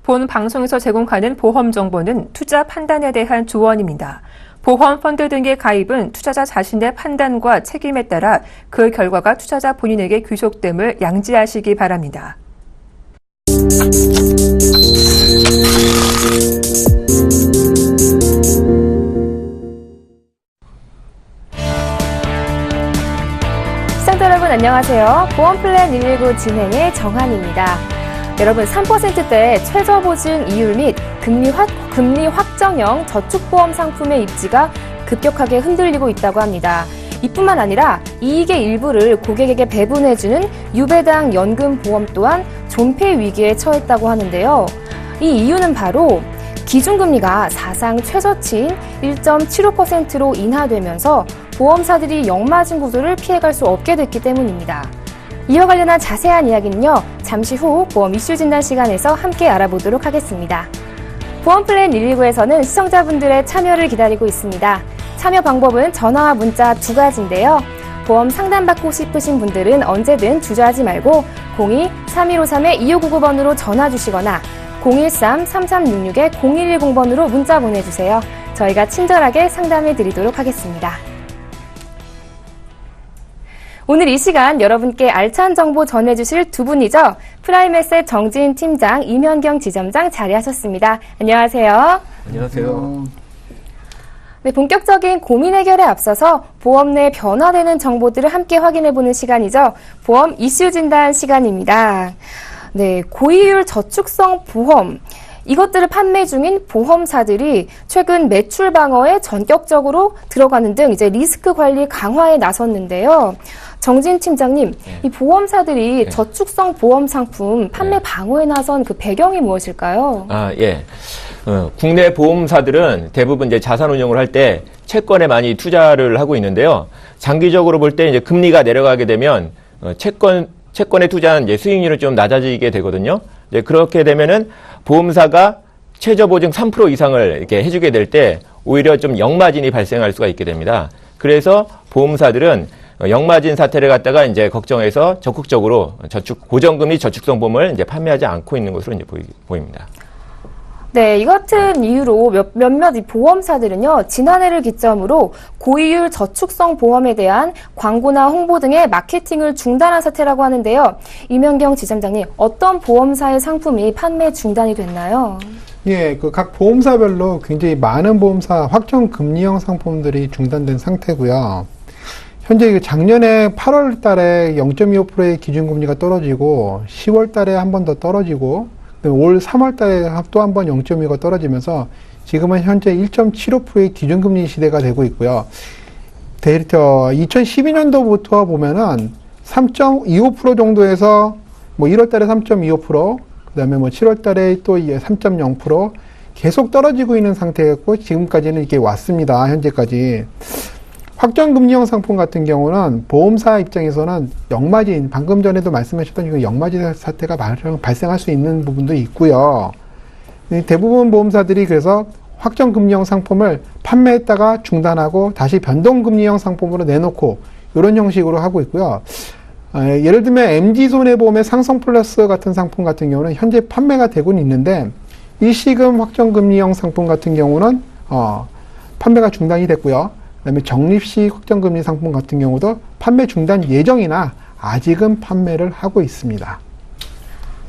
본 방송에서 제공하는 보험 정보는 투자 판단에 대한 조언입니다. 보험 펀드 등의 가입은 투자자 자신의 판단과 책임에 따라 그 결과가 투자자 본인에게 귀속됨을 양지하시기 바랍니다. 시청자 여러분 안녕하세요. 보험플랜 119 진행의 정한입니다. 여러분 3%대 최저보증 이율 및 금리 확정형 저축보험 상품의 입지가 급격하게 흔들리고 있다고 합니다. 이뿐만 아니라 이익의 일부를 고객에게 배분해주는 유배당 연금보험 또한 존폐 위기에 처했다고 하는데요. 이 이유는 바로 기준금리가 사상 최저치인 1.75%로 인하되면서 보험사들이 역마진 구조를 피해갈 수 없게 됐기 때문입니다. 이와 관련한 자세한 이야기는요, 잠시 후 보험 이슈 진단 시간에서 함께 알아보도록 하겠습니다. 보험플랜 119에서는 시청자분들의 참여를 기다리고 있습니다. 참여 방법은 전화와 문자 두 가지인데요. 보험 상담받고 싶으신 분들은 언제든 주저하지 말고 02-3153-2599번으로 전화 주시거나 013-3366-0110번으로 문자 보내주세요. 저희가 친절하게 상담해 드리도록 하겠습니다. 오늘 이 시간 여러분께 알찬 정보 전해주실 두 분이죠. 프라임에셋 정지인 팀장, 임현경 지점장 자리하셨습니다. 안녕하세요. 안녕하세요. 네, 본격적인 고민 해결에 앞서서 보험 내 변화되는 정보들을 함께 확인해보는 시간이죠. 보험 이슈 진단 시간입니다. 네, 고이율 저축성 보험. 이것들을 판매 중인 보험사들이 최근 매출 방어에 전격적으로 들어가는 등 이제 리스크 관리 강화에 나섰는데요. 정진 팀장님, 이 보험사들이 저축성 보험 상품 판매 방어에 나선 그 배경이 무엇일까요? 국내 보험사들은 대부분 이제 자산 운용을 할 때 채권에 많이 투자를 하고 있는데요. 장기적으로 볼 때 이제 금리가 내려가게 되면 채권에 투자한 이제 수익률은 좀 낮아지게 되거든요. 이제 그렇게 되면은 보험사가 최저 보증 3% 이상을 이렇게 해주게 될 때 오히려 좀 역마진이 발생할 수가 있게 됩니다. 그래서 보험사들은 역마진 사태를 갖다가 이제 걱정해서 적극적으로 고정금리 저축성 보험을 이제 판매하지 않고 있는 것으로 이제 보입니다. 네, 이 같은 이유로 몇몇 보험사들은요, 지난해를 기점으로 고이율 저축성 보험에 대한 광고나 홍보 등의 마케팅을 중단한 사태라고 하는데요. 임현경 지점장님, 어떤 보험사의 상품이 판매 중단이 됐나요? 예, 각 보험사별로 굉장히 많은 보험사 확정 금리형 상품들이 중단된 상태고요. 현재 작년에 8월 달에 0.25%의 기준금리가 떨어지고 10월 달에 한 번 더 떨어지고 올 3월 달에 또 한 번 0.25가 떨어지면서 지금은 현재 1.75%의 기준금리 시대가 되고 있고요. 2012년도부터 보면은 3.25% 정도에서 1월 달에 3.25%, 그 다음에 7월 달에 또 3.0% 계속 떨어지고 있는 상태였고 지금까지는 이렇게 왔습니다. 현재까지. 확정금리형 상품 같은 경우는 보험사 입장에서는 역마진, 방금 전에도 말씀하셨던 역마진 사태가 발생할 수 있는 부분도 있고요. 대부분 보험사들이 그래서 확정금리형 상품을 판매했다가 중단하고 다시 변동금리형 상품으로 내놓고 이런 형식으로 하고 있고요. 예를 들면 MG손해보험의 상성플러스 같은 상품 같은 경우는 현재 판매가 되고는 있는데 일시금 확정금리형 상품 같은 경우는 판매가 중단이 됐고요. 그다음에 적립식 확정금리 상품 같은 경우도 판매 중단 예정이나 아직은 판매를 하고 있습니다.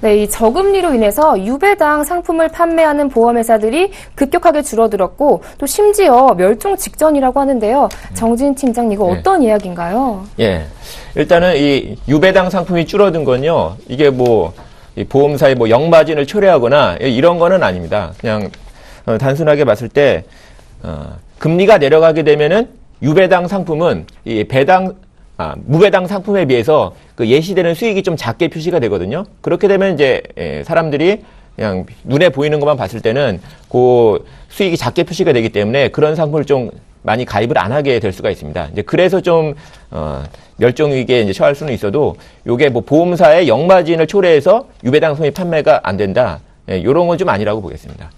네, 이 저금리로 인해서 유배당 상품을 판매하는 보험회사들이 급격하게 줄어들었고 또 심지어 멸종 직전이라고 하는데요. 정진 팀장님, 이거 어떤 이야기인가요? 예, 일단은 이 유배당 상품이 줄어든 건요. 이게 이 보험사의 역마진을 초래하거나 이런 거는 아닙니다. 그냥 단순하게 봤을 때 금리가 내려가게 되면은 유배당 상품은 이 무배당 상품에 비해서 그 예시되는 수익이 좀 작게 표시가 되거든요. 그렇게 되면 이제 사람들이 그냥 눈에 보이는 것만 봤을 때는 그 수익이 작게 표시가 되기 때문에 그런 상품을 좀 많이 가입을 안 하게 될 수가 있습니다. 이제 그래서 좀 멸종 위기에 이제 처할 수는 있어도 요게 보험사의 역마진을 초래해서 유배당 상품이 판매가 안 된다. 요런 건 좀 아니라고 보겠습니다.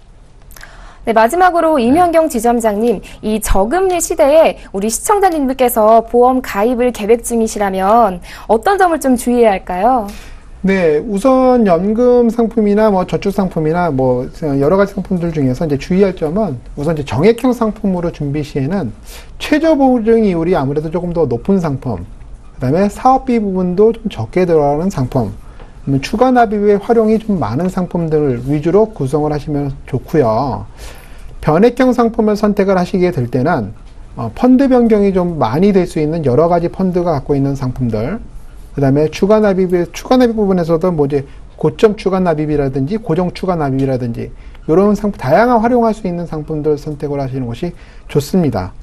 네, 마지막으로 임현경 지점장님, 이 저금리 시대에 우리 시청자님들께서 보험 가입을 계획 중이시라면 어떤 점을 좀 주의해야 할까요? 네, 우선 연금 상품이나 뭐 저축 상품이나 뭐 여러 가지 상품들 중에서 이제 주의할 점은 우선 이제 정액형 상품으로 준비 시에는 최저 보증 이율이 아무래도 조금 더 높은 상품, 그다음에 사업비 부분도 좀 적게 들어가는 상품, 추가 납입의 활용이 좀 많은 상품들 위주로 구성을 하시면 좋고요. 변액형 상품을 선택을 하시게 될 때는 펀드 변경이 좀 많이 될 수 있는 여러 가지 펀드가 갖고 있는 상품들, 그 다음에 추가 납입 부분에서도 뭐 이제 고점 추가 납입이라든지 고정 추가 납입이라든지 이런 상품, 다양한 활용할 수 있는 상품들 선택을 하시는 것이 좋습니다.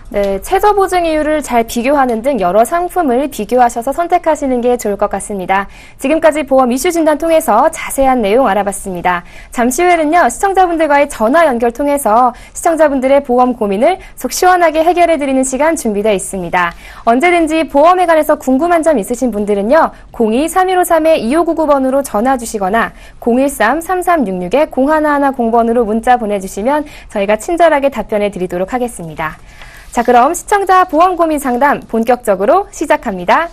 네, 최저 보증 이율을 잘 비교하는 등 여러 상품을 비교하셔서 선택하시는 게 좋을 것 같습니다. 지금까지 보험 이슈 진단 통해서 자세한 내용 알아봤습니다. 잠시 후에는요, 시청자분들과의 전화 연결 통해서 시청자분들의 보험 고민을 속 시원하게 해결해드리는 시간 준비되어 있습니다. 언제든지 보험에 관해서 궁금한 점 있으신 분들은요, 02-3153-2599번으로 전화 주시거나 013-3366-0110번으로 문자 보내주시면 저희가 친절하게 답변해 드리도록 하겠습니다. 자, 그럼 시청자 보험 고민 상담 본격적으로 시작합니다.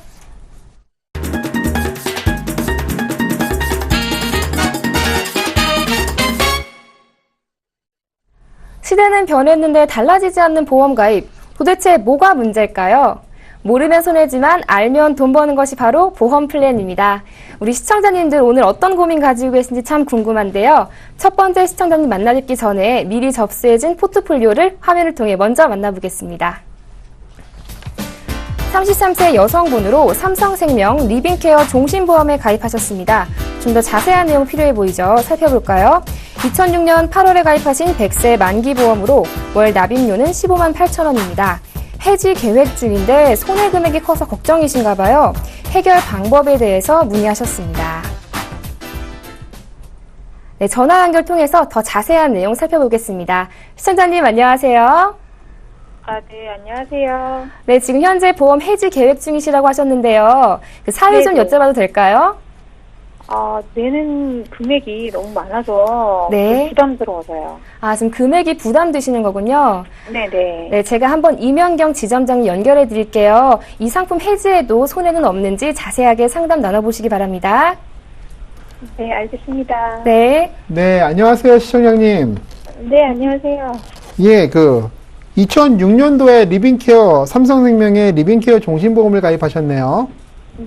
시대는 변했는데 달라지지 않는 보험 가입. 도대체 뭐가 문제일까요? 모르면 손해지만 알면 돈 버는 것이 바로 보험 플랜입니다. 우리 시청자님들 오늘 어떤 고민 가지고 계신지 참 궁금한데요. 첫 번째 시청자님 만나뵙기 전에 미리 접수해진 포트폴리오를 화면을 통해 먼저 만나보겠습니다. 33세 여성분으로 삼성생명 리빙케어 종신보험에 가입하셨습니다. 좀 더 자세한 내용 필요해 보이죠? 살펴볼까요? 2006년 8월에 가입하신 100세 만기보험으로 월 납입료는 15만 8천 원입니다. 해지 계획 중인데 손해 금액이 커서 걱정이신가 봐요. 해결 방법에 대해서 문의하셨습니다. 네, 전화 연결 통해서 더 자세한 내용 살펴보겠습니다. 시청자님 안녕하세요. 네, 안녕하세요. 네, 지금 현재 보험 해지 계획 중이시라고 하셨는데요. 그 사유 좀 네네. 여쭤봐도 될까요? 내는 금액이 너무 많아서 네. 좀 부담스러워서요. 지금 금액이 부담되시는 거군요. 네네. 네, 제가 한번 이명경 지점장님 연결해 드릴게요. 이 상품 해지에도 손해는 없는지 자세하게 상담 나눠보시기 바랍니다. 네, 알겠습니다. 네. 네, 안녕하세요, 시청장님. 네, 안녕하세요. 예, 2006년도에 리빙케어, 삼성생명의 리빙케어 종신보험을 가입하셨네요.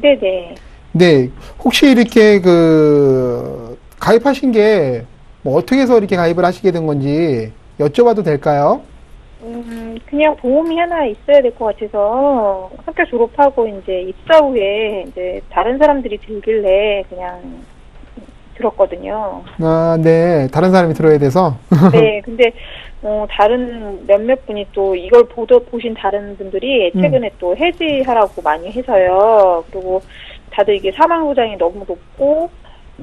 네네. 네, 혹시 이렇게 가입하신 게 뭐 어떻게 해서 이렇게 가입을 하시게 된 건지 여쭤봐도 될까요? 그냥 보험이 하나 있어야 될 것 같아서 학교 졸업하고 이제 입사 후에 이제 다른 사람들이 들길래 그냥 들었거든요. 네, 다른 사람이 들어야 돼서. 네, 근데 다른 몇몇 분이 또 이걸 보신 다른 분들이 최근에 또 해지하라고 많이 해서요. 그리고 다들 이게 사망보장이 너무 높고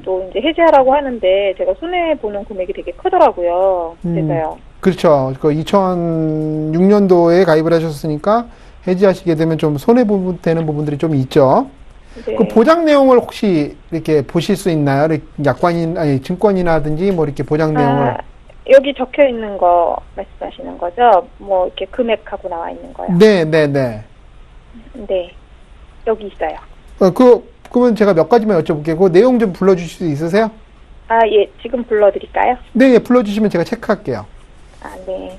또 이제 해지하라고 하는데 제가 손해보는 금액이 되게 크더라고요. 그래서요. 그렇죠. 2006년도에 가입을 하셨으니까 해지하시게 되면 좀 손해되는 부분들이 좀 있죠. 네. 그 보장 내용을 혹시 이렇게 보실 수 있나요? 증권이라든지 뭐 이렇게 보장 내용을. 여기 적혀 있는 거 말씀하시는 거죠? 뭐 이렇게 금액하고 나와 있는 거요? 네. 네. 여기 있어요. 그러면 제가 몇 가지만 여쭤볼게요. 그 내용 좀 불러주실 수 있으세요? 예. 지금 불러드릴까요? 네, 불러주시면 제가 체크할게요. 네.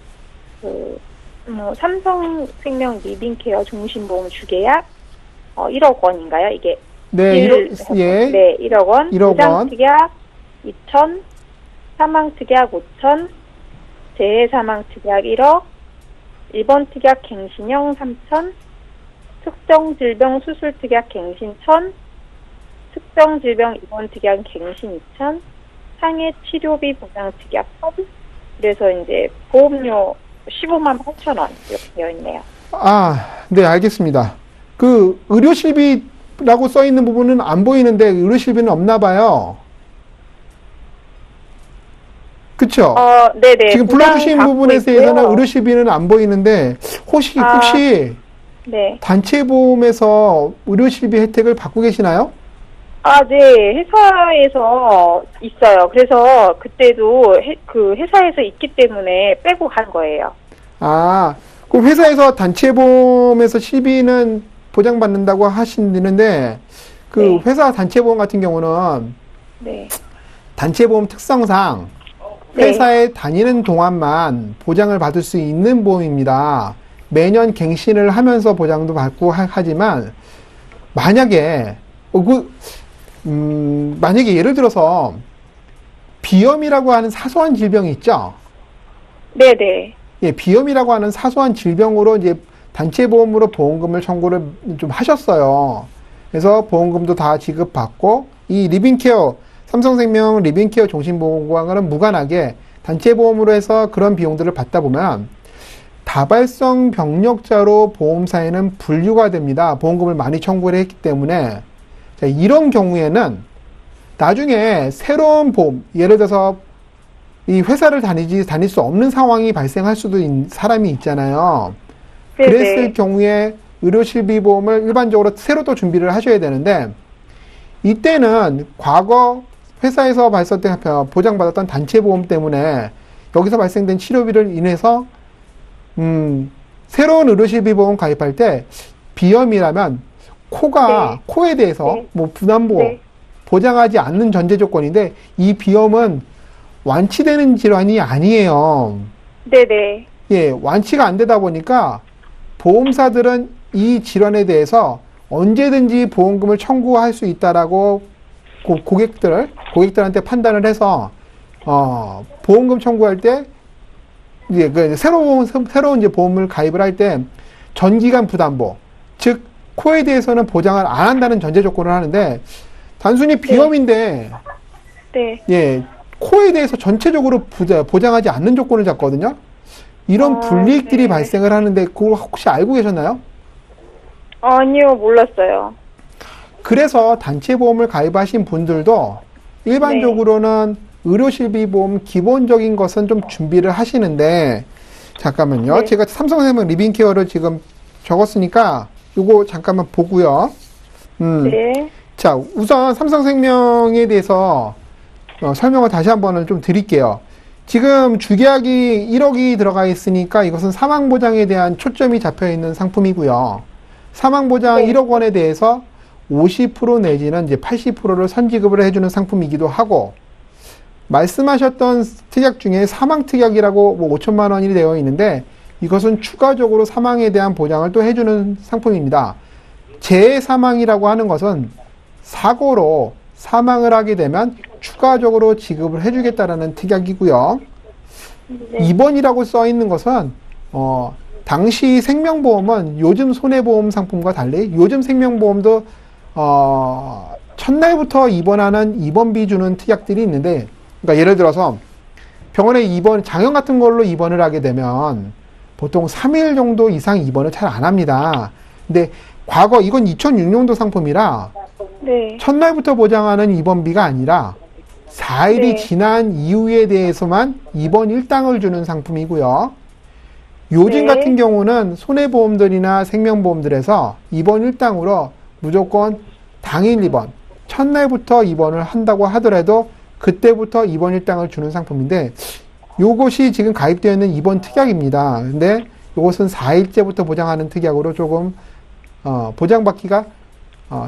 삼성생명 리빙케어 종신보험 주계약 1억 원인가요? 이게 네, 1억 원. 1억 원. 부상특약 2천, 사망특약 5천, 재해사망특약 1억, 1번 특약 갱신형 3천, 특정질병 수술특약 갱신 1천, 특정질병 입원 특약 갱신 2천, 상해 치료비 보장 특약 1천, 그래서 이제 보험료 15만 8천 원 이렇게 되어 있네요. 네, 알겠습니다. 의료실비라고 써 있는 부분은 안 보이는데 의료실비는 없나 봐요. 그쵸? 네네. 지금 불러주신 부분에 있고요. 대해서는 의료실비는 안 보이는데 혹시 네. 단체보험에서 의료실비 혜택을 받고 계시나요? 네. 회사에서 있어요. 그래서 그때도 회사에서 있기 때문에 빼고 간 거예요. 그럼 회사에서 단체보험에서 실비는 보장받는다고 하시는데 그 네. 회사 단체보험 같은 경우는 네. 단체보험 특성상 네. 회사에 다니는 동안만 보장을 받을 수 있는 보험입니다. 매년 갱신을 하면서 보장도 받고 하지만 만약에 만약에 예를 들어서 비염이라고 하는 사소한 질병이 있죠. 네네. 예, 비염이라고 하는 사소한 질병으로 이제 단체 보험으로 보험금을 청구를 좀 하셨어요. 그래서 보험금도 다 지급받고 이 리빙케어 삼성생명 리빙케어 종신보험과는 무관하게 단체 보험으로 해서 그런 비용들을 받다 보면 다발성 병력자로 보험사에는 분류가 됩니다. 보험금을 많이 청구를 했기 때문에 자, 이런 경우에는 나중에 새로운 보험, 예를 들어서 이 회사를 다닐 수 없는 상황이 발생할 수도 있는 사람이 있잖아요. 네네. 그랬을 경우에 의료실비보험을 일반적으로 새로 또 준비를 하셔야 되는데 이때는 과거 회사에서 보장받았던 단체보험 때문에 여기서 발생된 치료비를 인해서 새로운 의료실비보험 가입할 때 비염이라면 코에 대해서 네. 뭐 부담보 네. 보장하지 않는 전제 조건인데 이 비염은 완치되는 질환이 아니에요. 네네. 예, 완치가 안 되다 보니까 보험사들은 이 질환에 대해서 언제든지 보험금을 청구할 수 있다라고 고객들한테 판단을 해서 보험금 청구할 때 이제 새로운 이제 보험을 가입을 할 때 전기간 부담보, 즉 코에 대해서는 보장을 안 한다는 전제 조건을 하는데 단순히 비염인데 네. 예, 코에 대해서 전체적으로 보장하지 않는 조건을 잡거든요. 이런 불이익들이 네. 발생을 하는데 그걸 혹시 알고 계셨나요? 아니요, 몰랐어요. 그래서 단체보험을 가입하신 분들도 일반적으로는 의료실비보험 기본적인 것은 좀 준비를 하시는데 잠깐만요. 네. 제가 삼성생명 리빙케어를 지금 적었으니까 이거 잠깐만 보고요. 네. 자, 우선 삼성생명에 대해서 설명을 다시 한번은 좀 드릴게요. 지금 주계약이 1억이 들어가 있으니까 이것은 사망보장에 대한 초점이 잡혀 있는 상품이고요. 사망보장 네. 1억 원에 대해서 50% 내지는 이제 80%를 선지급을 해주는 상품이기도 하고, 말씀하셨던 특약 중에 사망특약이라고 뭐 5천만 원이 되어 있는데, 이것은 추가적으로 사망에 대한 보장을 또 해주는 상품입니다. 재사망이라고 하는 것은 사고로 사망을 하게 되면 추가적으로 지급을 해주겠다라는 특약이고요. 네. 2번이라고 써 있는 것은 당시 생명보험은 요즘 손해보험 상품과 달리 요즘 생명보험도 첫날부터 입원하는 입원비 주는 특약들이 있는데, 그러니까 예를 들어서 병원에 장염 같은 걸로 입원을 하게 되면 보통 3일 정도 이상 입원을 잘 안 합니다. 근데 과거 이건 2006년도 상품이라 네. 첫날부터 보장하는 입원비가 아니라 4일이 네. 지난 이후에 대해서만 입원 일당을 주는 상품이고요. 요즘 네. 같은 경우는 손해보험들이나 생명보험들에서 입원 일당으로 무조건 당일 입원, 첫날부터 입원을 한다고 하더라도 그때부터 입원 일당을 주는 상품인데, 요것이 지금 가입되어 있는 입원 특약입니다. 근데 요것은 4일째부터 보장하는 특약으로 조금 보장받기가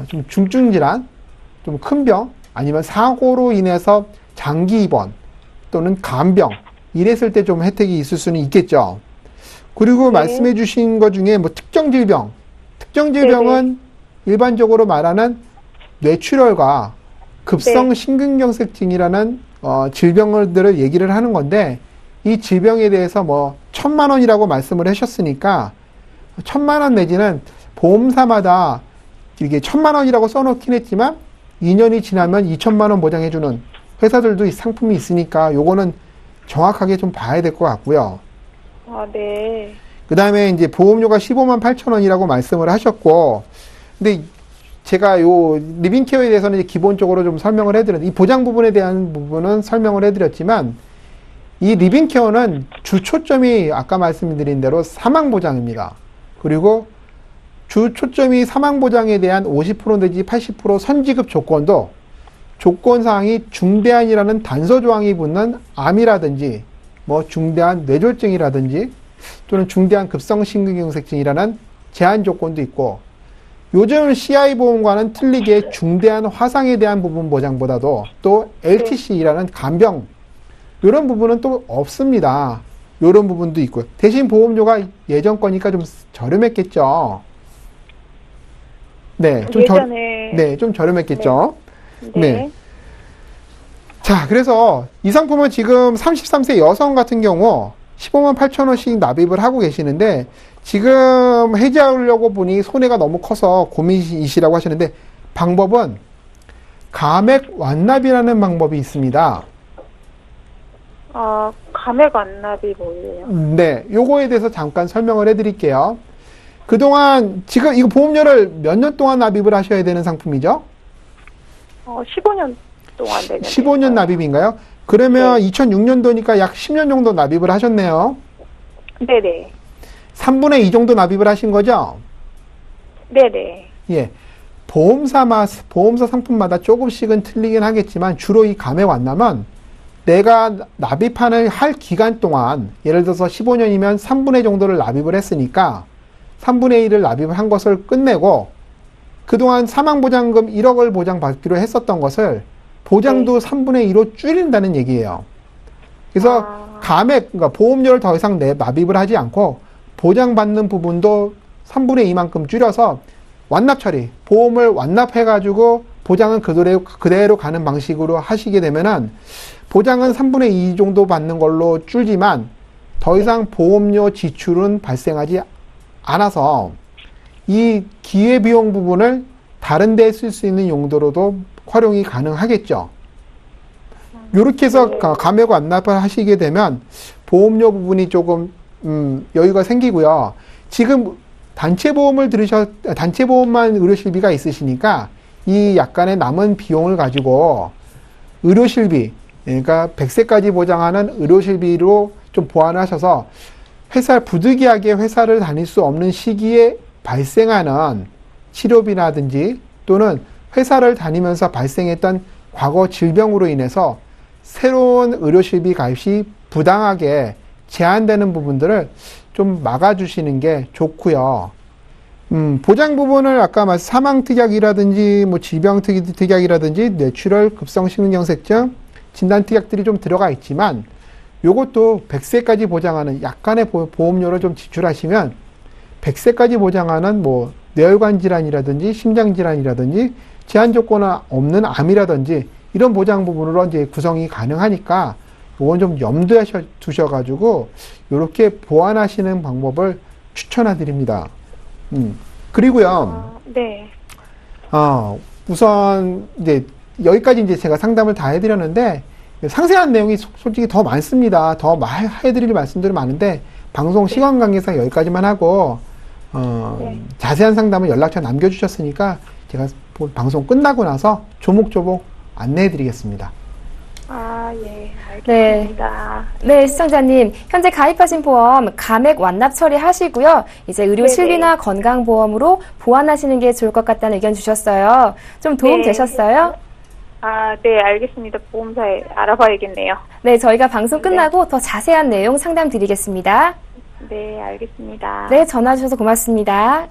좀 중증 질환, 좀 큰 병, 아니면 사고로 인해서 장기 입원 또는 간병 이랬을 때 좀 혜택이 있을 수는 있겠죠. 그리고 네. 말씀해 주신 것 중에 뭐 특정 질병은 일반적으로 말하는 뇌출혈과 급성 심근경색증이라는 질병들을 얘기를 하는 건데, 이 질병에 대해서 뭐 1,000만 원이라고 말씀을 하셨으니까 1,000만 원 내지는 보험사마다 이게 1,000만 원이라고 써놓긴 했지만 2년이 지나면 2,000만 원 보장해주는 회사들도 이 상품이 있으니까 요거는 정확하게 좀 봐야 될 것 같고요. 아, 네. 그 다음에 이제 보험료가 15만 8천 원이라고 말씀을 하셨고, 근데 제가 요 리빙케어에 대해서는 이제 기본적으로 좀 설명을 해드렸는데, 이 보장 부분에 대한 부분은 설명을 해드렸지만, 이 리빙케어는 주 초점이 아까 말씀드린 대로 사망보장입니다. 그리고 주 초점이 사망보장에 대한 50% 내지 80% 선지급 조건도 조건사항이 중대한이라는 단서조항이 붙는 암이라든지 뭐 중대한 뇌졸중이라든지 또는 중대한 급성심근경색증이라는 제한 조건도 있고, 요즘 CI 보험과는 틀리게 중대한 화상에 대한 부분 보장보다도 또 LTC라는 간병 이런 부분은 또 없습니다. 이런 부분도 있고요. 대신 보험료가 예전 거니까 좀 저렴했겠죠. 네, 좀 저렴했겠죠. 네. 자, 그래서 이 상품은 지금 33세 여성 같은 경우 15만 8천 원씩 납입을 하고 계시는데 지금 해지하려고 보니 손해가 너무 커서 고민이시라고 하시는데 방법은 감액 완납이라는 방법이 있습니다. 감액 완납이 뭐예요? 네, 요거에 대해서 잠깐 설명을 해드릴게요. 그동안 지금 이거 보험료를 몇 년 동안 납입을 하셔야 되는 상품이죠? 15년 동안 되는 15년 납입인가요? 그러면 2006년도니까 약 10년 정도 납입을 하셨네요. 네네. 3분의 2 정도 납입을 하신 거죠? 네네. 예. 보험사 상품마다 조금씩은 틀리긴 하겠지만 주로 이 감액 완납은 내가 납입하는 할 기간 동안 예를 들어서 15년이면 3분의 정도를 납입을 했으니까 3분의 1을 납입을 한 것을 끝내고 그동안 사망보장금 1억을 보장받기로 했었던 것을 보장도 3분의 2로 줄인다는 얘기예요. 그래서 감액, 그러니까 보험료를 더 이상 납입을 하지 않고 보장받는 부분도 3분의 2만큼 줄여서 완납 처리, 보험을 완납해가지고 보장은 그대로 가는 방식으로 하시게 되면은 보장은 3분의 2 정도 받는 걸로 줄지만 더 이상 보험료 지출은 발생하지 않아서 이 기회비용 부분을 다른 데에 쓸 수 있는 용도로도 활용이 가능하겠죠. 이렇게 해서 감액 완납을 하시게 되면 보험료 부분이 조금 여유가 생기고요. 지금 단체보험만 의료실비가 있으시니까 이 약간의 남은 비용을 가지고 의료실비, 그러니까 100세까지 보장하는 의료실비로 좀 보완을 하셔서 부득이하게 회사를 다닐 수 없는 시기에 발생하는 치료비라든지 또는 회사를 다니면서 발생했던 과거 질병으로 인해서 새로운 의료실비 가입이 부당하게 제한되는 부분들을 좀 막아주시는 게 좋고요. 보장 부분을 아까 말씀 사망특약이라든지 뭐 질병특약이라든지 뇌출혈 급성심근경색증 진단특약들이 좀 들어가 있지만 요것도 100세까지 보장하는 약간의 보험료를 좀 지출하시면 100세까지 보장하는 뭐 뇌혈관 질환이라든지 심장 질환이라든지 제한 조건 없는 암이라든지 이런 보장 부분으로 이제 구성이 가능하니까 이건 좀 염두에 두셔가지고 이렇게 보완하시는 방법을 추천해드립니다. 그리고요. 네. 우선 이제 여기까지 이제 제가 상담을 다 해드렸는데 상세한 내용이 솔직히 더 많습니다. 더 해드릴 말씀들이 많은데 방송 시간 관계상 여기까지만 하고 자세한 상담은 연락처 남겨주셨으니까 제가 방송 끝나고 나서 조목조목 안내해드리겠습니다. 예, 알겠습니다. 네, 시청자님. 현재 가입하신 보험 감액 완납 처리하시고요. 이제 의료 실비나 건강보험으로 보완하시는 게 좋을 것 같다는 의견 주셨어요. 좀 도움 되셨어요? 네, 알겠습니다. 보험사에 알아봐야겠네요. 네, 저희가 방송 끝나고 더 자세한 내용 상담 드리겠습니다. 네, 알겠습니다. 네, 전화 주셔서 고맙습니다.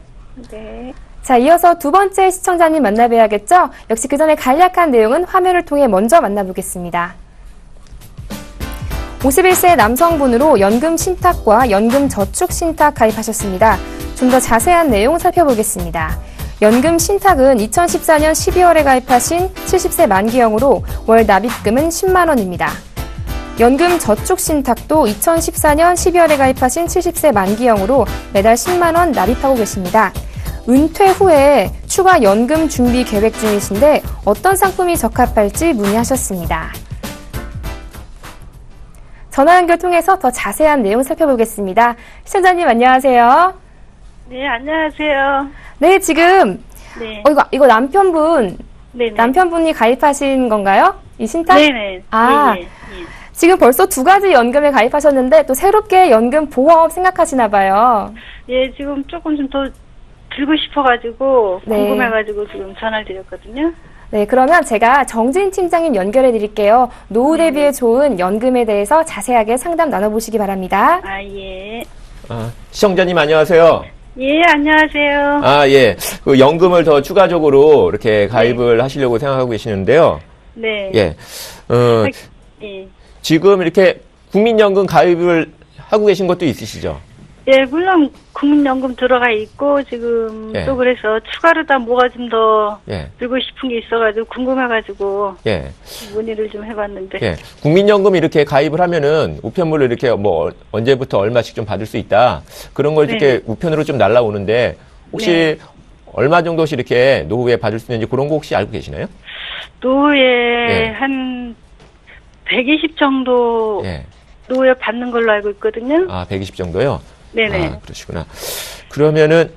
네. 자, 이어서 두 번째 시청자님 만나봐야겠죠? 역시 그 전에 간략한 내용은 화면을 통해 먼저 만나보겠습니다. 51세 남성분으로 연금 신탁과 연금 저축 신탁 가입하셨습니다. 좀 더 자세한 내용 살펴보겠습니다. 연금 신탁은 2014년 12월에 가입하신 70세 만기형으로 월 납입금은 10만 원입니다. 연금 저축 신탁도 2014년 12월에 가입하신 70세 만기형으로 매달 10만 원 납입하고 계십니다. 은퇴 후에 추가 연금 준비 계획 중이신데 어떤 상품이 적합할지 문의하셨습니다. 전화 연결 통해서 더 자세한 내용 살펴보겠습니다. 시청자님 안녕하세요. 네, 안녕하세요. 네, 지금 네. 이거 남편분이 가입하신 건가요? 이 신탁? 네네. 아, 예. 지금 벌써 두 가지 연금에 가입하셨는데 또 새롭게 연금 보험 생각하시나 봐요. 예, 지금 조금 좀 더 들고 싶어가지고 네. 궁금해가지고 지금 전화를 드렸거든요. 네, 그러면 제가 정진 팀장님 연결해 드릴게요. 노후 대비에 좋은 연금에 대해서 자세하게 상담 나눠보시기 바랍니다. 예. 시청자님 안녕하세요. 예, 안녕하세요. 아, 예. 그 연금을 더 추가적으로 이렇게 가입을 하시려고 생각하고 계시는데요. 네. 예. 예. 지금 이렇게 국민연금 가입을 하고 계신 것도 있으시죠? 예, 물론 국민연금 들어가 있고 지금 예. 또 그래서 추가로 다 뭐가 좀 더 예. 들고 싶은 게 있어가지고 궁금해가지고 예. 문의를 좀 해봤는데. 예. 국민연금 이렇게 가입을 하면은 우편물을 이렇게 뭐 언제부터 얼마씩 좀 받을 수 있다. 그런 걸 이렇게 우편으로 좀 날라오는데 혹시 네. 얼마 정도씩 이렇게 노후에 받을 수 있는지 그런 거 혹시 알고 계시나요? 노후에 예. 한 120 정도 예. 노후에 받는 걸로 알고 있거든요. 아, 120 정도요? 네네. 아, 그러시구나. 그러면은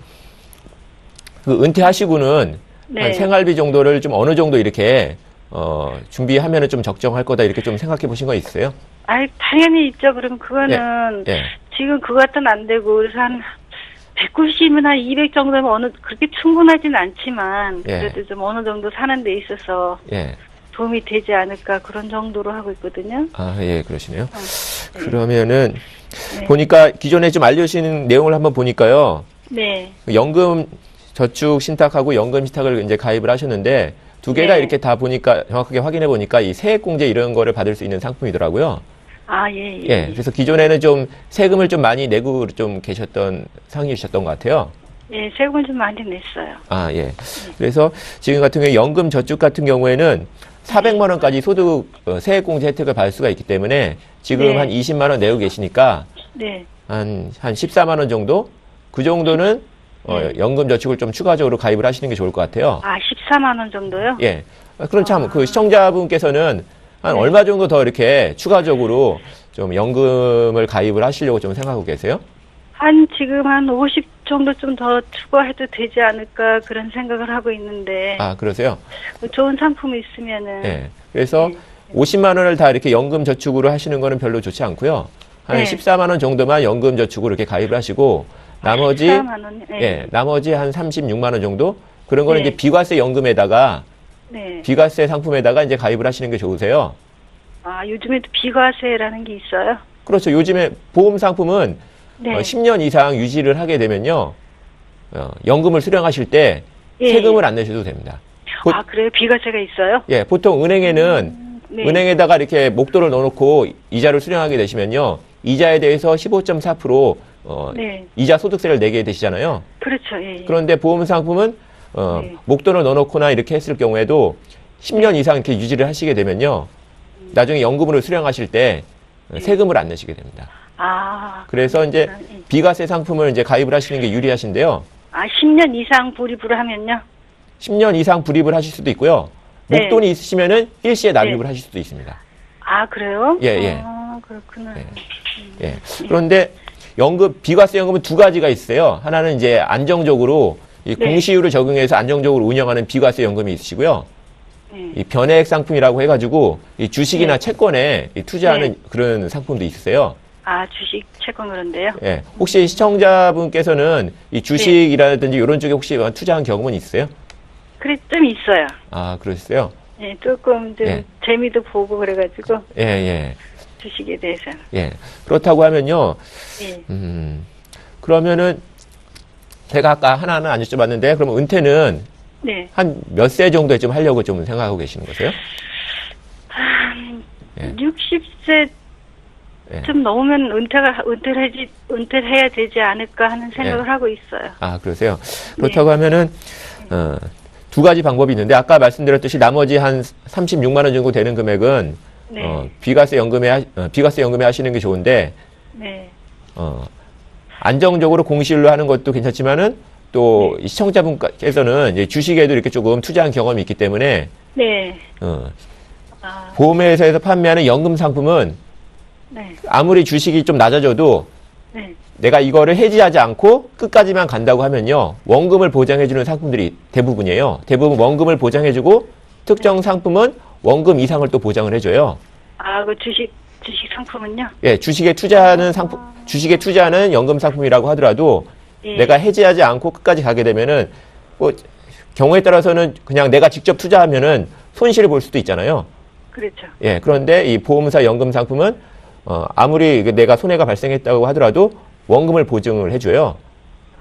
그 은퇴하시고는 네. 한 생활비 정도를 좀 어느 정도 이렇게 준비하면은 좀 적정할 거다 이렇게 좀 생각해 보신 거 있어요? 아이, 당연히 있죠. 그럼 그거는 예. 지금 그거 같은 안 되고 그래서 한 190이나 한 200 정도면 그렇게 충분하진 않지만 예. 그래도 좀 어느 정도 사는 데 있어서 예. 도움이 되지 않을까 그런 정도로 하고 있거든요. 아, 예, 그러시네요. 그러면은 네. 보니까 기존에 좀 알려주신 내용을 한번 보니까요. 네. 연금 저축 신탁하고 연금 신탁을 이제 가입을 하셨는데 두 개 다 네. 이렇게 다 보니까 정확하게 확인해 보니까 이 세액공제 이런 거를 받을 수 있는 상품이더라고요. 아, 예, 예. 예. 그래서 기존에는 좀 세금을 좀 많이 내고 좀 계셨던 상황이셨던 것 같아요. 예, 세금을 좀 많이 냈어요. 아, 예. 그래서 지금 같은 경우에 연금 저축 같은 경우에는 400만 원까지 소득 세액공제 혜택을 받을 수가 있기 때문에 지금 네. 한 20만 원 내고 계시니까 네. 한 14만 원 정도? 그 정도는 연금 저축을 좀 추가적으로 가입을 하시는 게 좋을 것 같아요. 아, 14만 원 정도요? 예. 그럼 참 그 시청자분께서는 한 네. 얼마 정도 더 이렇게 추가적으로 좀 연금을 가입을 하시려고 좀 생각하고 계세요? 지금 한 50 정도 좀 더 추가해도 되지 않을까 그런 생각을 하고 있는데 아, 그러세요? 좋은 상품이 있으면은 예. 그래서 네. 50만 원을 다 이렇게 연금 저축으로 하시는 거는 별로 좋지 않고요. 한 네. 14만 원 정도만 연금 저축으로 이렇게 가입을 하시고 나머지 14만 원. 네. 예, 나머지 한 36만 원 정도 그런 거는 네. 이제 비과세 연금에다가 네. 비과세 상품에다가 이제 가입을 하시는 게 좋으세요. 아, 요즘에도 비과세라는 게 있어요? 그렇죠. 요즘에 보험 상품은 네. 10년 이상 유지를 하게 되면요. 연금을 수령하실 때 예. 세금을 안 내셔도 됩니다. 아, 그래요? 비과세가 있어요? 예, 보통 은행에는 네. 은행에다가 이렇게 목돈을 넣어놓고 이자를 수령하게 되시면요. 이자에 대해서 15.4% 네. 이자 소득세를 내게 되시잖아요. 그렇죠. 예. 예. 그런데 보험 상품은 네. 목돈을 넣어놓거나 이렇게 했을 경우에도 10년 이상 이렇게 유지를 하시게 되면요. 나중에 연금으로 수령하실 때 세금을 안 내시게 됩니다. 아. 그래서 이제 그렇구나. 예. 비과세 상품을 이제 가입을 하시는 게 유리하신데요. 아, 10년 이상 불입을 하면요? 10년 이상 불입을 하실 수도 있고요. 네. 목돈이 있으시면은 일시에 납입을 하실 수도 있습니다. 아, 그래요? 예, 예. 아, 그렇구나. 예. 그런데 비과세 연금은 두 가지가 있어요. 하나는 이제 안정적으로 이 네. 공시율을 적용해서 안정적으로 운영하는 비과세 연금이 있으시고요. 네. 이 변액 상품이라고 해가지고 이 주식이나 네. 채권에 투자하는 네. 그런 상품도 있으세요. 아, 주식, 채권 그런데요? 예. 혹시 시청자분께서는 이 주식이라든지 이런 쪽에 혹시 투자한 경험은 있으세요? 그래, 좀 있어요. 아, 그러셨어요? 예, 조금 좀 예. 재미도 보고 그래가지고 예, 예. 주식에 대해서는. 예. 그렇다고 하면요. 예. 그러면은 제가 아까 하나는 안 여쭤봤는데 그러면 은퇴는 네. 한 몇 세 정도에 좀 하려고 좀 생각하고 계시는 거세요? 예. 60세 예. 좀 넘으면 은퇴를 해야 되지 않을까 하는 생각을 예. 하고 있어요. 아, 그러세요? 그렇다고 하면은, 두 가지 방법이 있는데, 아까 말씀드렸듯이 나머지 한 36만 원 정도 되는 금액은, 네. 비과세 연금에 하시는 게 좋은데, 네. 안정적으로 공시율로 하는 것도 괜찮지만은, 또 이 시청자분께서는 이제 주식에도 이렇게 조금 투자한 경험이 있기 때문에, 네. 아, 보험회사에서 판매하는 연금 상품은 네. 아무리 주식이 좀 낮아져도 네. 내가 이거를 해지하지 않고 끝까지만 간다고 하면요. 원금을 보장해주는 상품들이 대부분이에요. 대부분 원금을 보장해주고 특정 상품은 원금 이상을 또 보장을 해줘요. 아, 그 주식 상품은요? 예, 주식에 투자하는 연금 상품이라고 하더라도 예. 내가 해지하지 않고 끝까지 가게 되면은 뭐 경우에 따라서는 그냥 내가 직접 투자하면은 손실을 볼 수도 있잖아요. 그렇죠. 예, 그런데 이 보험사 연금 상품은 아무리 내가 손해가 발생했다고 하더라도 원금을 보증을 해줘요.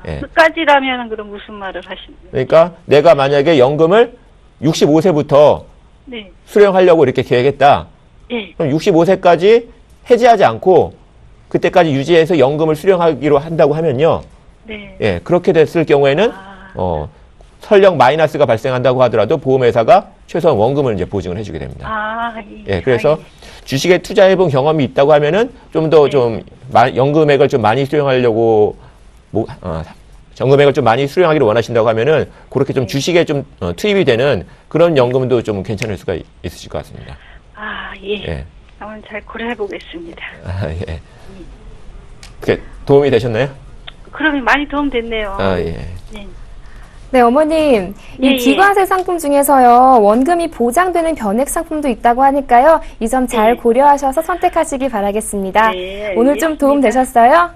예. 끝까지라면 그럼 무슨 말을 하시는 거예요? 그러니까 내가 만약에 연금을 65세부터 네. 수령하려고 이렇게 계획했다. 예. 그럼 65세까지 해지하지 않고 그때까지 유지해서 연금을 수령하기로 한다고 하면요. 네. 예, 그렇게 됐을 경우에는 아, 설령 마이너스가 발생한다고 하더라도 보험회사가 최소한 원금을 이제 보증을 해주게 됩니다. 예, 그래서 주식에 투자해본 경험이 있다고 하면은 좀 더 좀 연금액을 좀 많이 수령하려고 정금액을 좀 많이 수령하기를 원하신다고 하면은 그렇게 좀 주식에 좀 투입이 되는 그런 연금도 좀 괜찮을 수가 있으실 것 같습니다. 예. 예. 한번 잘 고려해 보겠습니다. 예. 그게 도움이 되셨나요? 그러면 많이 도움됐네요. 예. 네. 네, 어머님. 예, 이 비과세 상품 중에서요, 원금이 보장되는 변액 상품도 있다고 하니까요, 이 점 잘 네. 고려하셔서 선택하시기 바라겠습니다. 네, 오늘 좀 도움 알겠습니다. 되셨어요?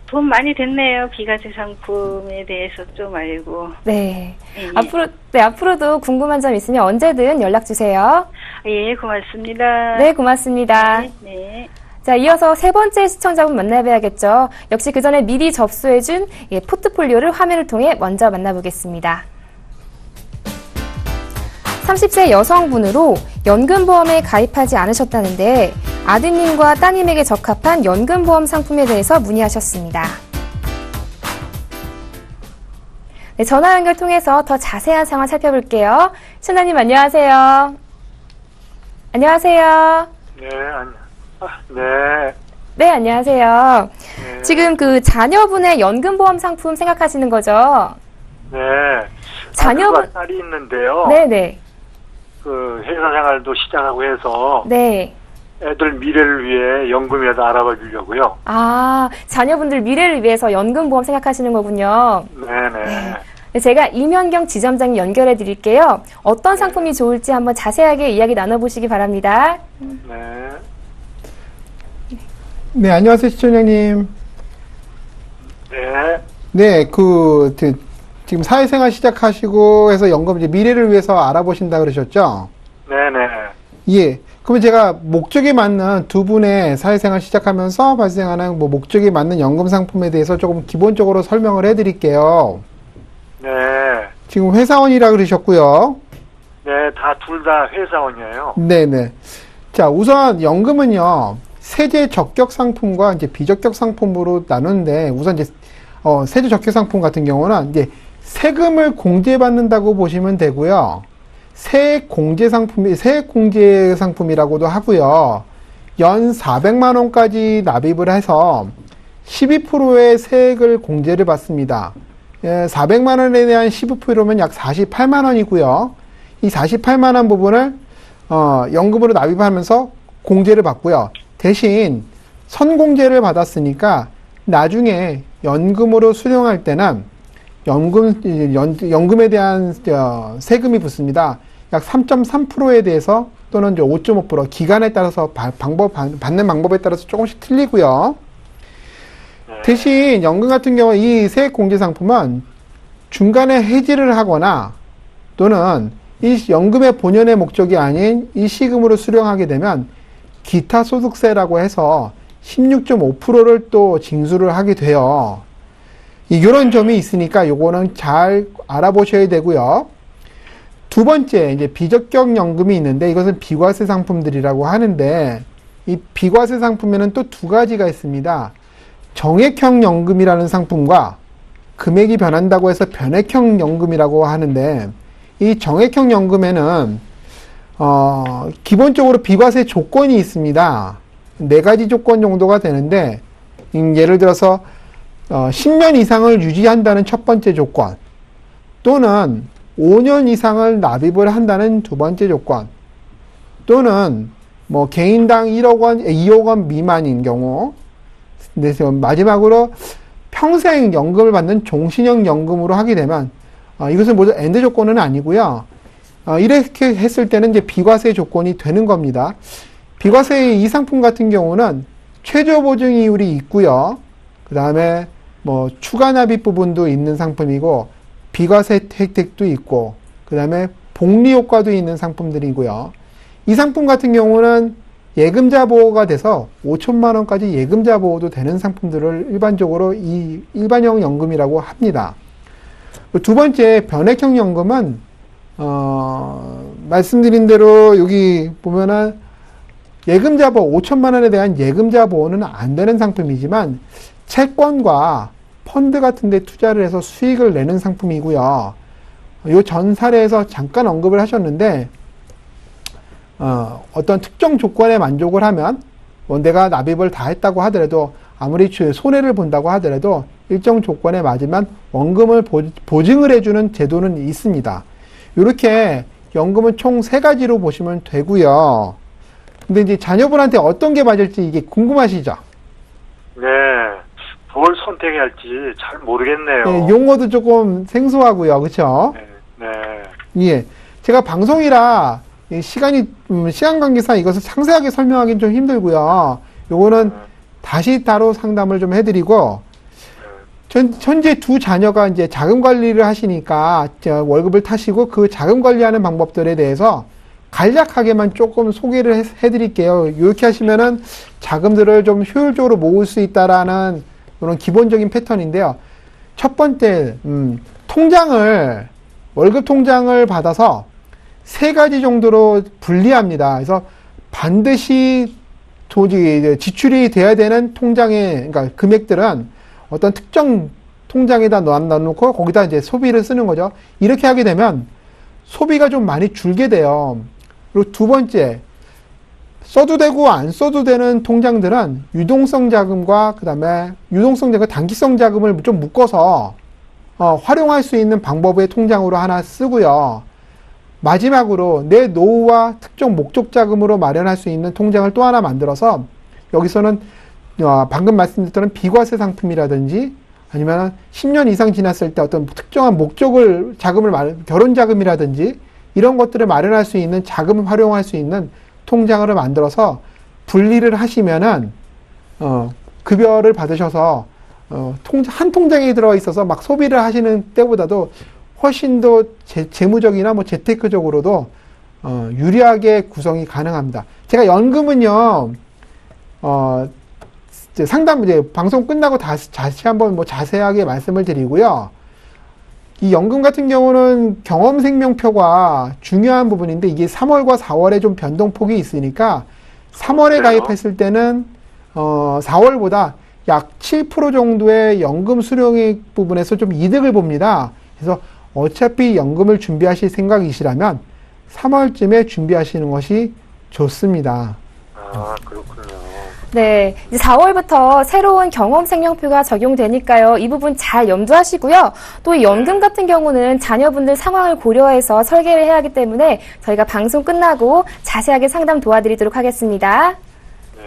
도움 많이 됐네요. 비과세 상품에 대해서 좀 알고. 네. 예. 앞으로도 궁금한 점 있으면 언제든 연락 주세요. 예, 고맙습니다. 네, 고맙습니다. 네. 자, 이어서 세 번째 시청자분 만나봐야겠죠. 역시 그 전에 미리 접수해준 포트폴리오를 화면을 통해 먼저 만나보겠습니다. 30세 여성분으로 연금보험에 가입하지 않으셨다는데 아드님과 따님에게 적합한 연금보험 상품에 대해서 문의하셨습니다. 네, 전화 연결 통해서 더 자세한 상황 살펴볼게요. 신하님 안녕하세요. 안녕하세요. 네, 네. 네, 안녕하세요. 네. 지금 그 자녀분의 연금보험 상품 생각하시는 거죠? 네. 자녀분- 아들과 딸이 있는데요. 네네. 그 회사 생활도 시작하고 해서 네. 애들 미래를 위해 연금이라도 알아봐 주려고요. 아, 자녀분들 미래를 위해서 연금보험 생각하시는 거군요. 네네. 네, 제가 이면경 지점장님 연결해 드릴게요. 어떤 상품이 좋을지 한번 자세하게 이야기 나눠보시기 바랍니다. 네. 네, 안녕하세요, 시청자님. 네. 네, 지금 사회생활 시작하시고 해서 연금 이제 미래를 위해서 알아보신다 그러셨죠? 네네. 예. 그러면 제가 목적에 맞는 두 분의 사회생활 시작하면서 발생하는 목적에 맞는 연금 상품에 대해서 조금 기본적으로 설명을 해드릴게요. 네. 지금 회사원이라 그러셨고요. 네, 둘 다 회사원이에요. 네네. 자, 우선 연금은요, 세제 적격 상품과 이제 비적격 상품으로 나누는데, 우선 이제, 세제 적격 상품 같은 경우는 이제 세금을 공제받는다고 보시면 되고요. 세액 공제 상품이라고도 하고요. 연 400만 원까지 납입을 해서 12%의 세액을 공제를 받습니다. 400만 원에 대한 12%면 약 48만 원이고요. 이 48만 원 부분을 연금으로 납입하면서 공제를 받고요. 대신 선공제를 받았으니까 나중에 연금으로 수령할 때는 연금에 대한 세금이 붙습니다. 약 3.3%에 대해서 또는 이제 5.5% 기간에 따라서 받는 방법에 따라서 조금씩 틀리고요. 대신 연금 같은 경우 이 세액 공제 상품은 중간에 해지를 하거나 또는 이 연금의 본연의 목적이 아닌 이 시금으로 수령하게 되면 기타 소득세라고 해서 16.5%를 또 징수를 하게 돼요. 이런 점이 있으니까 요거는 잘 알아보셔야 되고요. 두 번째, 이제 비적격 연금이 있는데 이것은 비과세 상품들이라고 하는데 이 비과세 상품에는 또 두 가지가 있습니다. 정액형 연금이라는 상품과 금액이 변한다고 해서 변액형 연금이라고 하는데 이 정액형 연금에는 기본적으로 비과세 조건이 있습니다. 4가지 조건 정도가 되는데 예를 들어서 10년 이상을 유지한다는 첫 번째 조건 또는 5년 이상을 납입을 한다는 두 번째 조건 또는 개인당 1억 원, 2억 원 미만인 경우 그래서 마지막으로 평생 연금을 받는 종신형 연금으로 하게 되면 이것은 모두 엔드 조건은 아니고요. 이렇게 했을 때는 이제 비과세 조건이 되는 겁니다. 비과세의 이 상품 같은 경우는 최저 보증 이율이 있고요. 그 다음에 추가 납입 부분도 있는 상품이고 비과세 혜택도 있고 그 다음에 복리 효과도 있는 상품들이고요. 이 상품 같은 경우는 예금자 보호가 돼서 5천만 원까지 예금자 보호도 되는 상품들을 일반적으로 이 일반형 연금이라고 합니다. 두 번째 변액형 연금은 말씀드린 대로 여기 보면은 예금자 보호 5천만 원에 대한 예금자 보호는 안 되는 상품이지만 채권과 펀드 같은 데 투자를 해서 수익을 내는 상품이고요. 요 전 사례에서 잠깐 언급을 하셨는데 어떤 특정 조건에 만족을 하면 뭐 내가 납입을 다 했다고 하더라도 아무리 손해를 본다고 하더라도 일정 조건에 맞으면 원금을 보증을 해주는 제도는 있습니다. 이렇게 연금은 총 3가지로 보시면 되고요. 근데 이제 자녀분한테 어떤 게 맞을지 이게 궁금하시죠? 네. 뭘 선택해야 할지 잘 모르겠네요. 네, 용어도 조금 생소하고요. 그렇죠? 네. 예. 제가 방송이라 시간 관계상 이것을 상세하게 설명하기는 좀 힘들고요. 요거는 다시 따로 상담을 좀 해드리고, 현재 두 자녀가 이제 자금 관리를 하시니까 월급을 타시고 그 자금 관리하는 방법들에 대해서 간략하게만 조금 소개를 해드릴게요. 이렇게 하시면은 자금들을 좀 효율적으로 모을 수 있다라는 그런 기본적인 패턴인데요. 첫 번째, 월급 통장을 받아서 3가지 정도로 분리합니다. 그래서 반드시 지출이 돼야 되는 그러니까 금액들은 어떤 특정 통장에다 넣어놓고 거기다 이제 소비를 쓰는 거죠. 이렇게 하게 되면 소비가 좀 많이 줄게 돼요. 그리고 두 번째, 써도 되고 안 써도 되는 통장들은 유동성 자금과 그다음에 유동성 자금, 단기성 자금을 좀 묶어서 활용할 수 있는 방법의 통장으로 하나 쓰고요. 마지막으로 내 노후와 특정 목적 자금으로 마련할 수 있는 통장을 또 하나 만들어서 여기서는 방금 말씀드렸던 비과세 상품이라든지 아니면 10년 이상 지났을 때 어떤 특정한 결혼 자금이라든지 이런 것들을 마련할 수 있는 자금을 활용할 수 있는 통장을 만들어서 분리를 하시면은 급여를 받으셔서 한 통장에 들어 있어서 막 소비를 하시는 때보다도 훨씬 더 재무적이나 뭐 재테크적으로도 유리하게 구성이 가능합니다. 제가 연금은요 방송 끝나고 다시 한번 뭐 자세하게 말씀을 드리고요. 이 연금 같은 경우는 경험생명표가 중요한 부분인데 이게 3월과 4월에 좀 변동폭이 있으니까 3월에 가입했을 때는 4월보다 약 7% 정도의 연금 수령액 부분에서 좀 이득을 봅니다. 그래서 어차피 연금을 준비하실 생각이시라면 3월쯤에 준비하시는 것이 좋습니다. 아, 그렇군요. 네, 이제 4월부터 새로운 경험생명표가 적용되니까요. 이 부분 잘 염두하시고요. 또 이 연금 같은 경우는 자녀분들 상황을 고려해서 설계를 해야 하기 때문에 저희가 방송 끝나고 자세하게 상담 도와드리도록 하겠습니다. 네.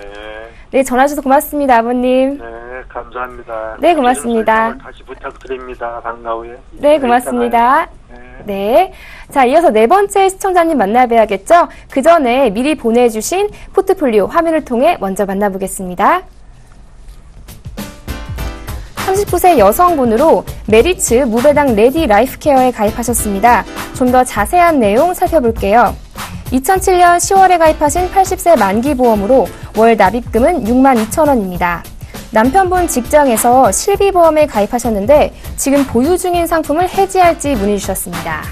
네, 전화 주셔서 고맙습니다, 아버님. 네, 감사합니다. 네, 고맙습니다. 다시 부탁드립니다. 방과 후에. 네, 고맙습니다. 네. 자, 이어서 4번째 시청자님 만나봐야겠죠? 그 전에 미리 보내주신 포트폴리오 화면을 통해 먼저 만나보겠습니다. 39세 여성분으로 메리츠 무배당 레디 라이프케어에 가입하셨습니다. 좀 더 자세한 내용 살펴볼게요. 2007년 10월에 가입하신 80세 만기보험으로 월 납입금은 62,000원입니다. 남편분 직장에서 실비보험에 가입하셨는데 지금 보유 중인 상품을 해지할지 문의 주셨습니다.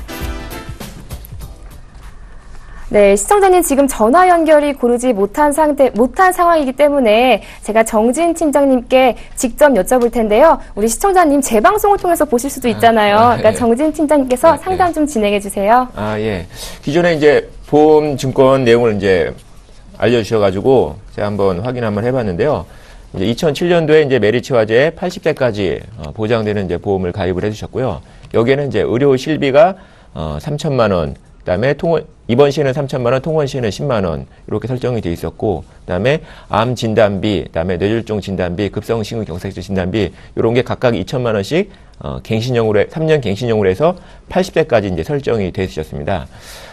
네, 시청자님 지금 전화 연결이 고르지 못한 상황이기 때문에 제가 정진 팀장님께 직접 여쭤볼 텐데요. 우리 시청자님 재방송을 통해서 보실 수도 있잖아요. 그러니까 정진 팀장님께서 상담 좀 진행해 주세요. 예. 기존에 이제 보험증권 내용을 이제 알려주셔가지고 제가 한번 확인 한번 해봤는데요. 이제 2007년도에 이제 메리츠 화재에 80세까지 보장되는 이제 보험을 가입을 해주셨고요. 여기에는 이제 의료 실비가 3천만 원, 그다음에 입원 시에는 3천만 원, 통원 시에는 10만 원 이렇게 설정이 돼 있었고, 그다음에 암 진단비, 그다음에 뇌졸중 진단비, 급성심근경색증 진단비 이런 게 각각 2천만 원씩 갱신형으로 3년 갱신형으로 해서 80세까지 이제 설정이 돼 있으셨습니다.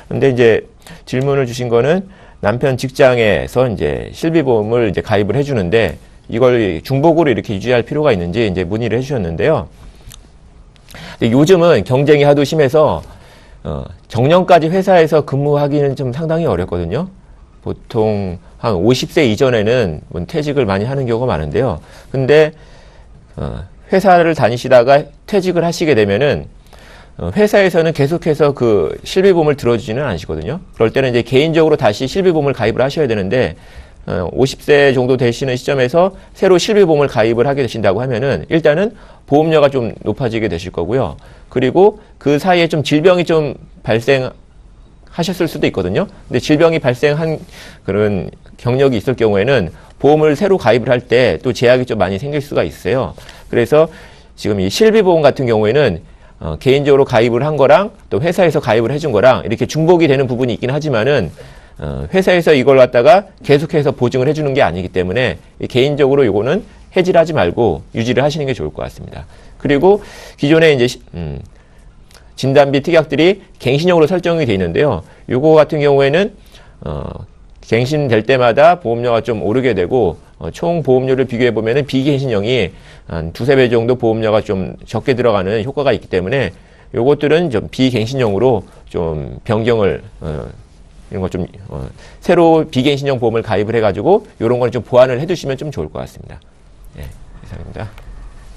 그런데 이제 질문을 주신 거는 남편 직장에서 이제 실비보험을 이제 가입을 해주는데 이걸 중복으로 이렇게 유지할 필요가 있는지 이제 문의를 해주셨는데요. 근데 요즘은 경쟁이 하도 심해서 정년까지 회사에서 근무하기는 좀 상당히 어렵거든요. 보통 한 50세 이전에는 퇴직을 많이 하는 경우가 많은데요. 근데 회사를 다니시다가 퇴직을 하시게 되면은 회사에서는 계속해서 그 실비보험을 들어주지는 않으시거든요. 그럴 때는 이제 개인적으로 다시 실비보험을 가입을 하셔야 되는데 50세 정도 되시는 시점에서 새로 실비보험을 가입을 하게 되신다고 하면은 일단은 보험료가 좀 높아지게 되실 거고요. 그리고 그 사이에 좀 질병이 좀 발생하셨을 수도 있거든요. 근데 질병이 발생한 그런 경력이 있을 경우에는 보험을 새로 가입을 할 때 또 제약이 좀 많이 생길 수가 있어요. 그래서 지금 이 실비보험 같은 경우에는 개인적으로 가입을 한 거랑 또 회사에서 가입을 해준 거랑 이렇게 중복이 되는 부분이 있긴 하지만은 회사에서 이걸 갖다가 계속해서 보증을 해주는 게 아니기 때문에 개인적으로 요거는 해지를 하지 말고 유지를 하시는 게 좋을 것 같습니다. 그리고 기존에 이제 진단비 특약들이 갱신형으로 설정이 돼 있는데요. 요거 같은 경우에는 갱신될 때마다 보험료가 좀 오르게 되고 총 보험료를 비교해 보면은 비갱신형이 한 2~3배 정도 보험료가 좀 적게 들어가는 효과가 있기 때문에 요것들은 좀 비갱신형으로 좀 변경을 이런 거 좀 새로 비갱신형 보험을 가입을 해가지고 이런 걸 좀 보완을 해두시면 좀 좋을 것 같습니다. 네, 이상입니다.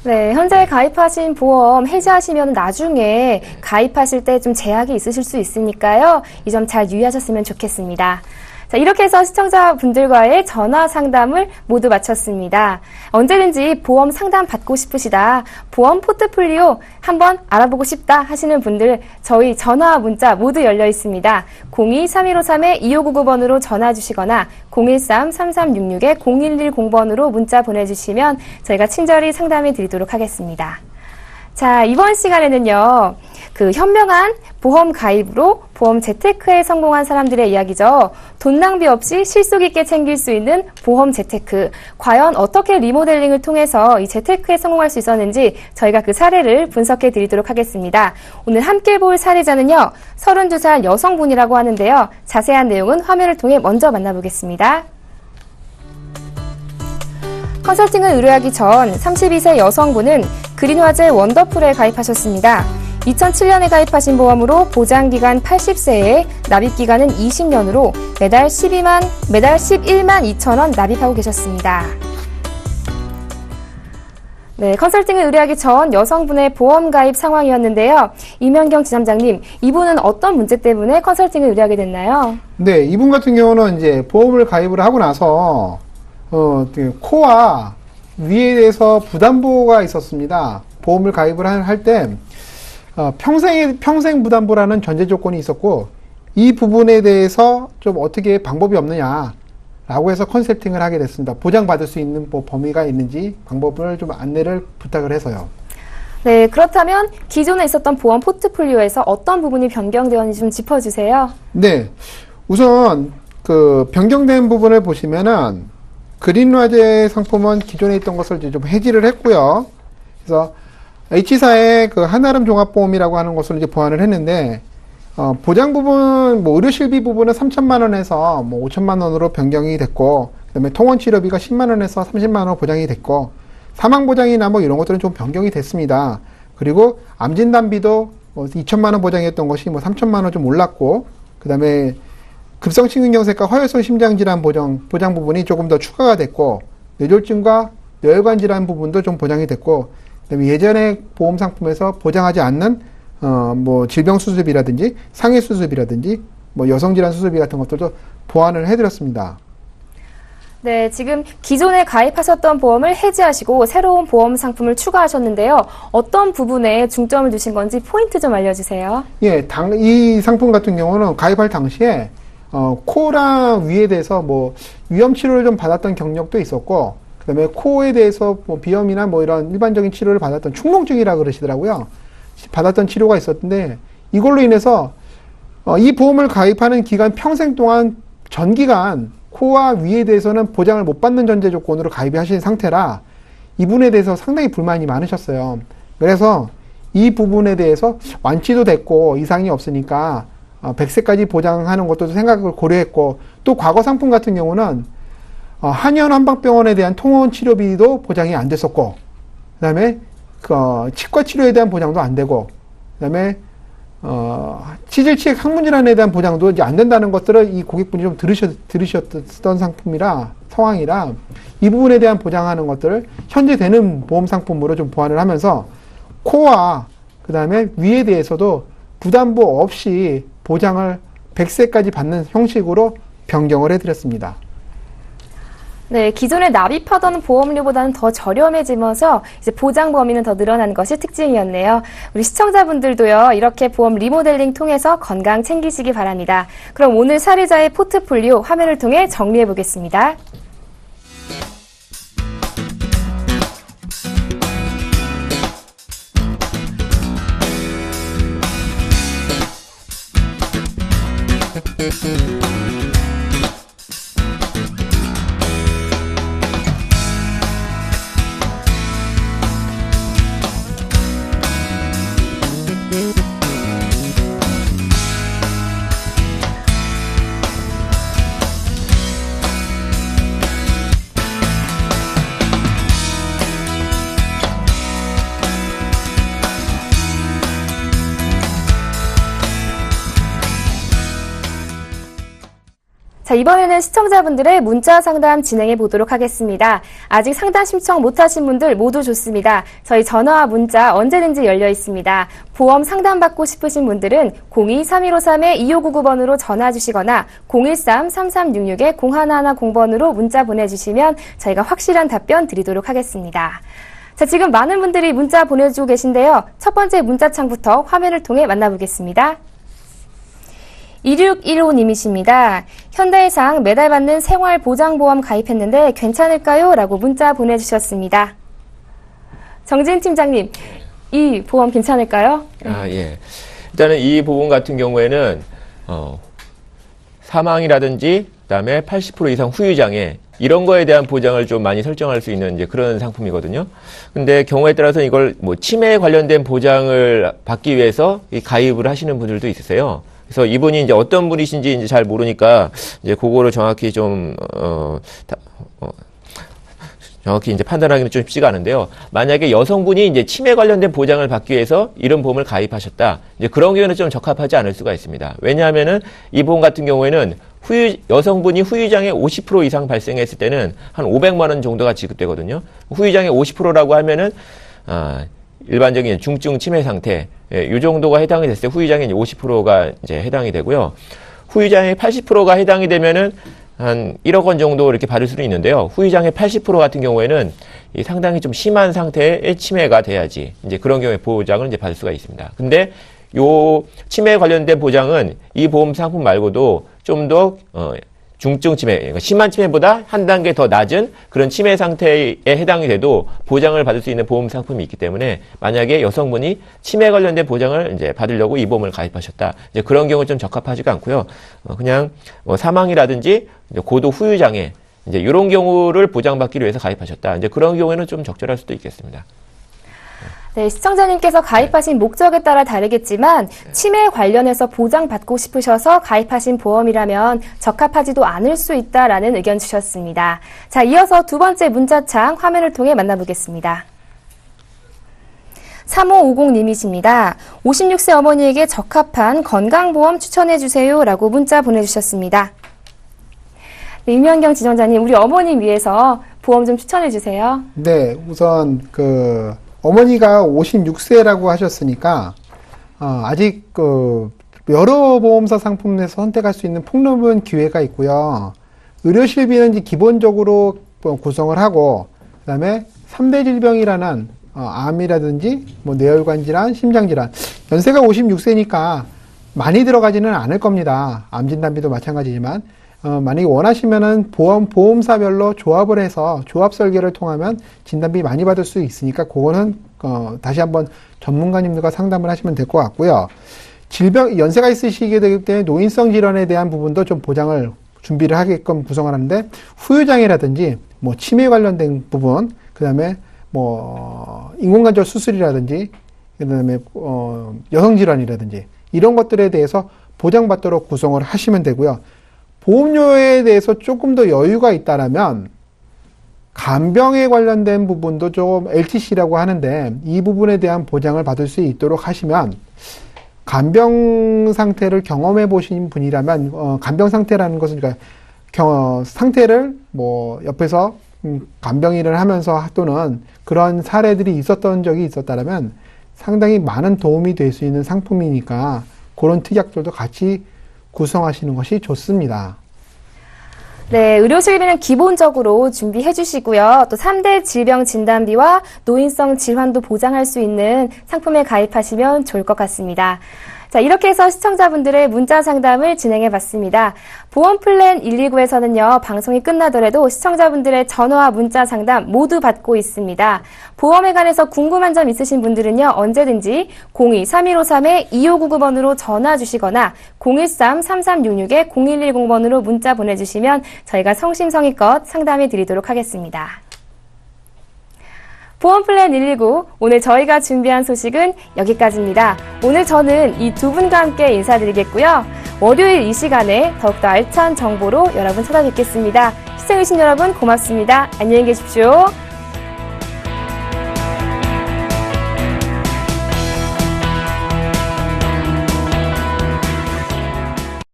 네, 현재 가입하신 보험 해지하시면 나중에 가입하실 때 좀 제약이 있으실 수 있으니까요. 이 점 잘 유의하셨으면 좋겠습니다. 자, 이렇게 해서 시청자분들과의 전화 상담을 모두 마쳤습니다. 언제든지 보험 상담 받고 싶으시다, 보험 포트폴리오 한번 알아보고 싶다 하시는 분들 저희 전화 문자 모두 열려 있습니다. 02-3153-2599번으로 전화 주시거나 013-3366-0110번으로 문자 보내주시면 저희가 친절히 상담해 드리도록 하겠습니다. 자, 이번 시간에는요, 그 현명한 보험 가입으로 보험 재테크에 성공한 사람들의 이야기죠. 돈 낭비 없이 실속 있게 챙길 수 있는 보험 재테크. 과연 어떻게 리모델링을 통해서 이 재테크에 성공할 수 있었는지 저희가 그 사례를 분석해 드리도록 하겠습니다. 오늘 함께 볼 사례자는요, 32살 여성분이라고 하는데요. 자세한 내용은 화면을 통해 먼저 만나보겠습니다. 컨설팅을 의뢰하기 전 32세 여성분은 그린화재 원더풀에 가입하셨습니다. 2007년에 가입하신 보험으로 보장기간 80세에 납입기간은 20년으로 매달 11만 2천 원 납입하고 계셨습니다. 네, 컨설팅을 의뢰하기 전 여성분의 보험 가입 상황이었는데요. 이면경 지점장님, 이분은 어떤 문제 때문에 컨설팅을 의뢰하게 됐나요? 네, 이분 같은 경우는 이제 보험을 가입을 하고 나서 코와 위에 대해서 부담보가 있었습니다. 보험을 가입을 할 때 평생 부담보라는 전제 조건이 있었고, 이 부분에 대해서 좀 어떻게 방법이 없느냐라고 해서 컨설팅을 하게 됐습니다. 보장받을 수 있는 뭐 범위가 있는지 방법을 좀 안내를 부탁을 해서요. 네, 그렇다면 기존에 있었던 보험 포트폴리오에서 어떤 부분이 변경되었는지 좀 짚어주세요. 네, 우선 그 변경된 부분을 보시면은 그린화재 상품은 기존에 있던 것을 이제 좀 해지를 했고요. 그래서 H사의 그 한아름 종합보험이라고 하는 것을 이제 보완을 했는데, 보장 부분, 뭐 의료 실비 부분은 3천만 원에서 뭐 5천만 원으로 변경이 됐고, 그다음에 통원 치료비가 10만 원에서 30만 원 보장이 됐고, 사망 보장이나 뭐 이런 것들은 좀 변경이 됐습니다. 그리고 암 진단비도 뭐 2천만 원 보장이었던 것이 뭐 3천만 원 좀 올랐고, 그다음에 급성 심근경색과 허혈성 심장질환 보장 부분이 조금 더 추가가 됐고, 뇌졸중과 뇌혈관 질환 부분도 좀 보장이 됐고, 그다음에 예전에 보험 상품에서 보장하지 않는 뭐 질병 수술비라든지 상해 수술비라든지 뭐 여성 질환 수술비 같은 것들도 보완을 해드렸습니다. 네, 지금 기존에 가입하셨던 보험을 해지하시고 새로운 보험 상품을 추가하셨는데요. 어떤 부분에 중점을 두신 건지 포인트 좀 알려주세요. 예, 이 상품 같은 경우는 가입할 당시에 코랑 위에 대해서 뭐 위험 치료를 좀 받았던 경력도 있었고, 그다음에 코에 대해서 뭐 비염이나 뭐 이런 일반적인 치료를 받았던 충농증이라 그러시더라고요. 받았던 치료가 있었는데, 이걸로 인해서 이 보험을 가입하는 기간 평생 동안 전 기간 코와 위에 대해서는 보장을 못 받는 전제 조건으로 가입이 하신 상태라 이분에 대해서 상당히 불만이 많으셨어요. 그래서 이 부분에 대해서 완치도 됐고 이상이 없으니까 100세까지 보장하는 것도 생각을 고려했고, 또 과거 상품 같은 경우는 한의원 한방병원에 대한 통원 치료비도 보장이 안 됐었고, 그 다음에 치과 치료에 대한 보장도 안 되고, 그 다음에 치질치액 항문질환에 대한 보장도 이제 안 된다는 것들을 이 고객분이 좀 들으셨던 상황이라 이 부분에 대한 보장하는 것들을 현재 되는 보험 상품으로 좀 보완을 하면서 코와 그 다음에 위에 대해서도 부담보 없이 보장을 100세까지 받는 형식으로 변경을 해드렸습니다. 네, 기존에 납입하던 보험료보다는 더 저렴해지면서 이제 보장 범위는 더 늘어난 것이 특징이었네요. 우리 시청자분들도요, 이렇게 보험 리모델링 통해서 건강 챙기시기 바랍니다. 그럼 오늘 사례자의 포트폴리오 화면을 통해 정리해 보겠습니다. 자, 이번에는 시청자분들의 문자 상담 진행해 보도록 하겠습니다. 아직 상담 신청 못하신 분들 모두 좋습니다. 저희 전화와 문자 언제든지 열려 있습니다. 보험 상담받고 싶으신 분들은 02-3153-2599번으로 전화 주시거나 013-3366-0110번으로 문자 보내주시면 저희가 확실한 답변 드리도록 하겠습니다. 자, 지금 많은 분들이 문자 보내주고 계신데요. 첫 번째 문자창부터 화면을 통해 만나보겠습니다. 2615님이십니다. 현대해상 매달 받는 생활보장보험 가입했는데 괜찮을까요? 라고 문자 보내주셨습니다. 정진 팀장님, 이 보험 괜찮을까요? 예. 일단은 이 보험 같은 경우에는, 사망이라든지, 그 다음에 80% 이상 후유장애, 이런 거에 대한 보장을 좀 많이 설정할 수 있는 이제 그런 상품이거든요. 근데 경우에 따라서 이걸 뭐 치매에 관련된 보장을 받기 위해서 이 가입을 하시는 분들도 있으세요. 그래서 이분이 이제 어떤 분이신지 이제 잘 모르니까 이제 그거를 정확히 좀, 정확히 이제 판단하기는 좀 쉽지가 않은데요. 만약에 여성분이 이제 치매 관련된 보장을 받기 위해서 이런 보험을 가입하셨다. 이제 그런 경우는 좀 적합하지 않을 수가 있습니다. 왜냐하면은 이 보험 같은 경우에는 여성분이 후유장애 50% 이상 발생했을 때는 한 500만 원 정도가 지급되거든요. 후유장애 50%라고 하면은, 일반적인 중증 치매 상태, 이 정도가 해당이 됐을 때 후유장애 50%가 이제 해당이 되고요. 후유장애 80%가 해당이 되면은 한 1억 원 정도 이렇게 받을 수는 있는데요. 후유장애 80% 같은 경우에는 상당히 좀 심한 상태의 치매가 돼야지 이제 그런 경우에 보장을 이제 받을 수가 있습니다. 근데 요 치매에 관련된 보장은 이 보험 상품 말고도 좀 더 중증 치매, 그러니까 심한 치매보다 한 단계 더 낮은 그런 치매 상태에 해당이 돼도 보장을 받을 수 있는 보험 상품이 있기 때문에 만약에 여성분이 치매 관련된 보장을 이제 받으려고 이 보험을 가입하셨다. 이제 그런 경우 좀 적합하지가 않고요. 그냥 사망이라든지 이제 고도 후유장애, 이제 이런 경우를 보장받기 위해서 가입하셨다. 이제 그런 경우에는 좀 적절할 수도 있겠습니다. 네, 시청자님께서 가입하신 목적에 따라 다르겠지만 치매 관련해서 보장받고 싶으셔서 가입하신 보험이라면 적합하지도 않을 수 있다라는 의견 주셨습니다. 자, 이어서 두 번째 문자창 화면을 통해 만나보겠습니다. 3550님이십니다. 56세 어머니에게 적합한 건강보험 추천해주세요 라고 문자 보내주셨습니다. 네, 임현경 지정자님, 우리 어머님 위해서 보험 좀 추천해주세요. 네, 우선 어머니가 56세라고 하셨으니까 아직 여러 보험사 상품 내에서 선택할 수 있는 폭넓은 기회가 있고요. 의료실비는 이제 기본적으로 구성을 하고 그다음에 3대 질병이라는 암이라든지 뭐 뇌혈관 질환, 심장 질환. 연세가 56세니까 많이 들어가지는 않을 겁니다. 암 진단비도 마찬가지지만 만약에 원하시면은 보험사별로 조합을 해서 조합 설계를 통하면 진단비 많이 받을 수 있으니까 그거는 다시 한번 전문가님들과 상담을 하시면 될 것 같고요. 연세가 있으시게 되기 때문에 노인성 질환에 대한 부분도 좀 보장을 준비를 하게끔 구성을 하는데 후유장애라든지 뭐 치매 관련된 부분, 그다음에 뭐 인공관절 수술이라든지 그다음에 여성 질환이라든지 이런 것들에 대해서 보장받도록 구성을 하시면 되고요. 보험료에 대해서 조금 더 여유가 있다라면 간병에 관련된 부분도 좀 LTC라고 하는데 이 부분에 대한 보장을 받을 수 있도록 하시면 간병 상태를 경험해 보신 분이라면, 간병 상태라는 것은, 그러니까, 상태를 뭐, 옆에서 간병인을 하면서 또는 그런 사례들이 있었던 적이 있었다면 상당히 많은 도움이 될 수 있는 상품이니까 그런 특약들도 같이 구성하시는 것이 좋습니다. 네, 의료실비는 기본적으로 준비해 주시고요. 또 3대 질병 진단비와 노인성 질환도 보장할 수 있는 상품에 가입하시면 좋을 것 같습니다. 자, 이렇게 해서 시청자분들의 문자 상담을 진행해 봤습니다. 보험플랜 129에서는요, 방송이 끝나더라도 시청자분들의 전화와 문자 상담 모두 받고 있습니다. 보험에 관해서 궁금한 점 있으신 분들은요, 언제든지 02-3153-2599번으로 전화 주시거나 013-3366-0110번으로 문자 보내주시면 저희가 성심성의껏 상담해 드리도록 하겠습니다. 보험플랜 119, 오늘 저희가 준비한 소식은 여기까지입니다. 오늘 저는 이 두 분과 함께 인사드리겠고요. 월요일 이 시간에 더욱더 알찬 정보로 여러분 찾아뵙겠습니다. 시청해주신 여러분 고맙습니다. 안녕히 계십시오.